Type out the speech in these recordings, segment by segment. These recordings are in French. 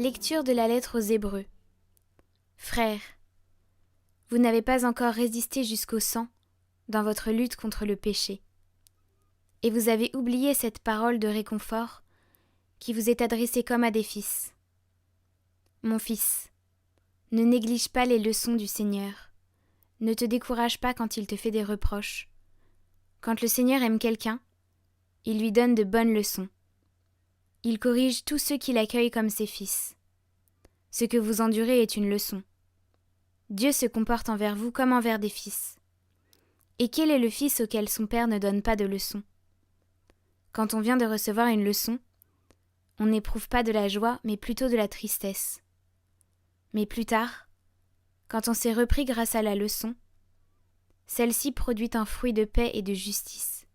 Lecture de la lettre aux Hébreux. Frères, vous n'avez pas encore résisté jusqu'au sang dans votre lutte contre le péché. Et vous avez oublié cette parole de réconfort qui vous est adressée comme à des fils. Mon fils, ne néglige pas les leçons du Seigneur. Ne te décourage pas quand il te fait des reproches. Quand le Seigneur aime quelqu'un, il lui donne de bonnes leçons. Il corrige tous ceux qui l'accueillent comme ses fils. Ce que vous endurez est une leçon. Dieu se comporte envers vous comme envers des fils. Et quel est le fils auquel son père ne donne pas de leçon ? Quand on vient de recevoir une leçon, on n'éprouve pas de la joie, mais plutôt de la tristesse. Mais plus tard, quand on s'est repris grâce à la leçon, celle-ci produit un fruit de paix et de justice.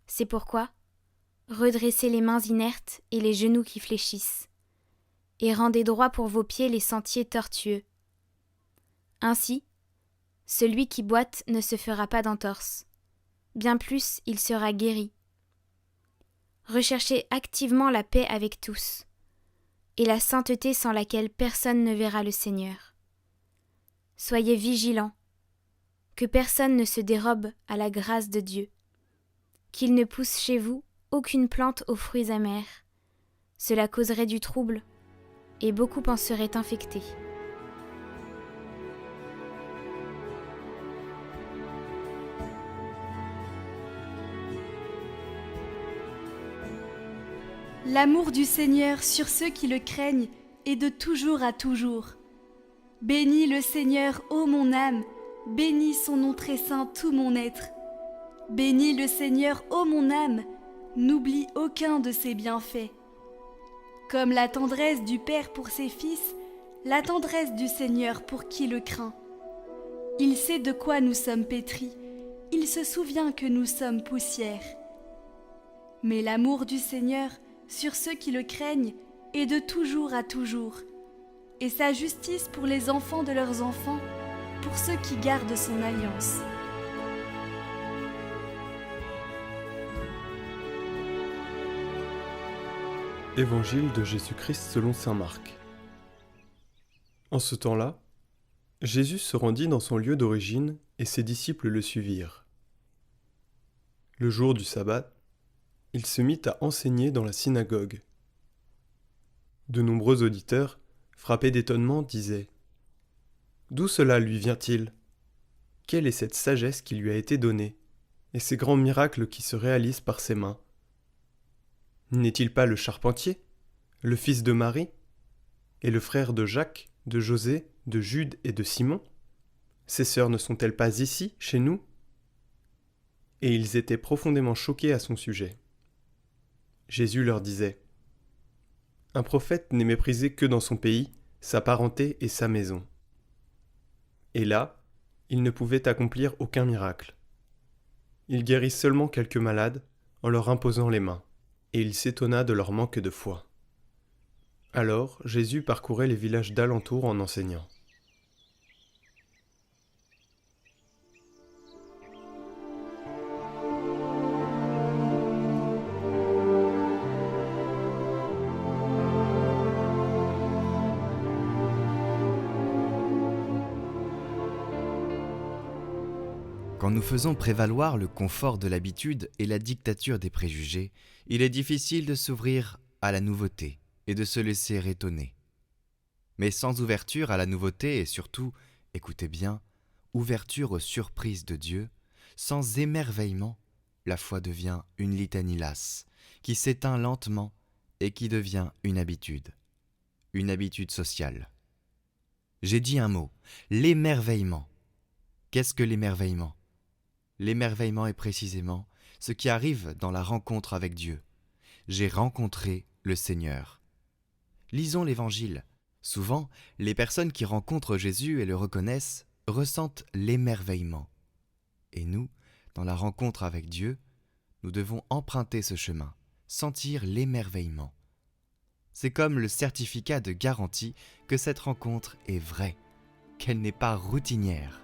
C'est pourquoi, redressez les mains inertes et les genoux qui fléchissent, et rendez droit pour vos pieds les sentiers tortueux. Ainsi, celui qui boite ne se fera pas d'entorse, bien plus il sera guéri. Recherchez activement la paix avec tous, et la sainteté sans laquelle personne ne verra le Seigneur. Soyez vigilants, que personne ne se dérobe à la grâce de Dieu, qu'il ne pousse chez vous aucune plante aux fruits amers. Cela causerait du trouble, et beaucoup en seraient infectés. L'amour du Seigneur sur ceux qui le craignent est de toujours à toujours. Bénis le Seigneur, ô mon âme, bénis son nom très saint tout mon être. Bénis le Seigneur, ô mon âme, n'oublie aucun de ses bienfaits. Comme la tendresse du Père pour ses fils, la tendresse du Seigneur pour qui le craint. Il sait de quoi nous sommes pétris, il se souvient que nous sommes poussière. Mais l'amour du Seigneur sur ceux qui le craignent est de toujours à toujours, et sa justice pour les enfants de leurs enfants, pour ceux qui gardent son alliance. Évangile de Jésus-Christ selon saint Marc. En ce temps-là, Jésus se rendit dans son lieu d'origine et ses disciples le suivirent. Le jour du sabbat, il se mit à enseigner dans la synagogue. De nombreux auditeurs, frappés d'étonnement, disaient « D'où cela lui vient-il ? Quelle est cette sagesse qui lui a été donnée, et ces grands miracles qui se réalisent par ses mains ? N'est-il pas le charpentier, le fils de Marie, et le frère de Jacques, de José, de Jude et de Simon ? Ses sœurs ne sont-elles pas ici, chez nous ? » Et ils étaient profondément choqués à son sujet. Jésus leur disait « Un prophète n'est méprisé que dans son pays, sa parenté et sa maison. » Et là, il ne pouvait accomplir aucun miracle. Il guérit seulement quelques malades en leur imposant les mains, et il s'étonna de leur manque de foi. Alors Jésus parcourait les villages d'alentour en enseignant. Quand nous faisons prévaloir le confort de l'habitude et la dictature des préjugés, il est difficile de s'ouvrir à la nouveauté et de se laisser étonner. Mais sans ouverture à la nouveauté et surtout, écoutez bien, ouverture aux surprises de Dieu, sans émerveillement, la foi devient une litanie lasse, qui s'éteint lentement et qui devient une habitude sociale. J'ai dit un mot, l'émerveillement. Qu'est-ce que l'émerveillement ? L'émerveillement est précisément ce qui arrive dans la rencontre avec Dieu. J'ai rencontré le Seigneur. Lisons l'Évangile. Souvent, les personnes qui rencontrent Jésus et le reconnaissent ressentent l'émerveillement. Et nous, dans la rencontre avec Dieu, nous devons emprunter ce chemin, sentir l'émerveillement. C'est comme le certificat de garantie que cette rencontre est vraie, qu'elle n'est pas routinière.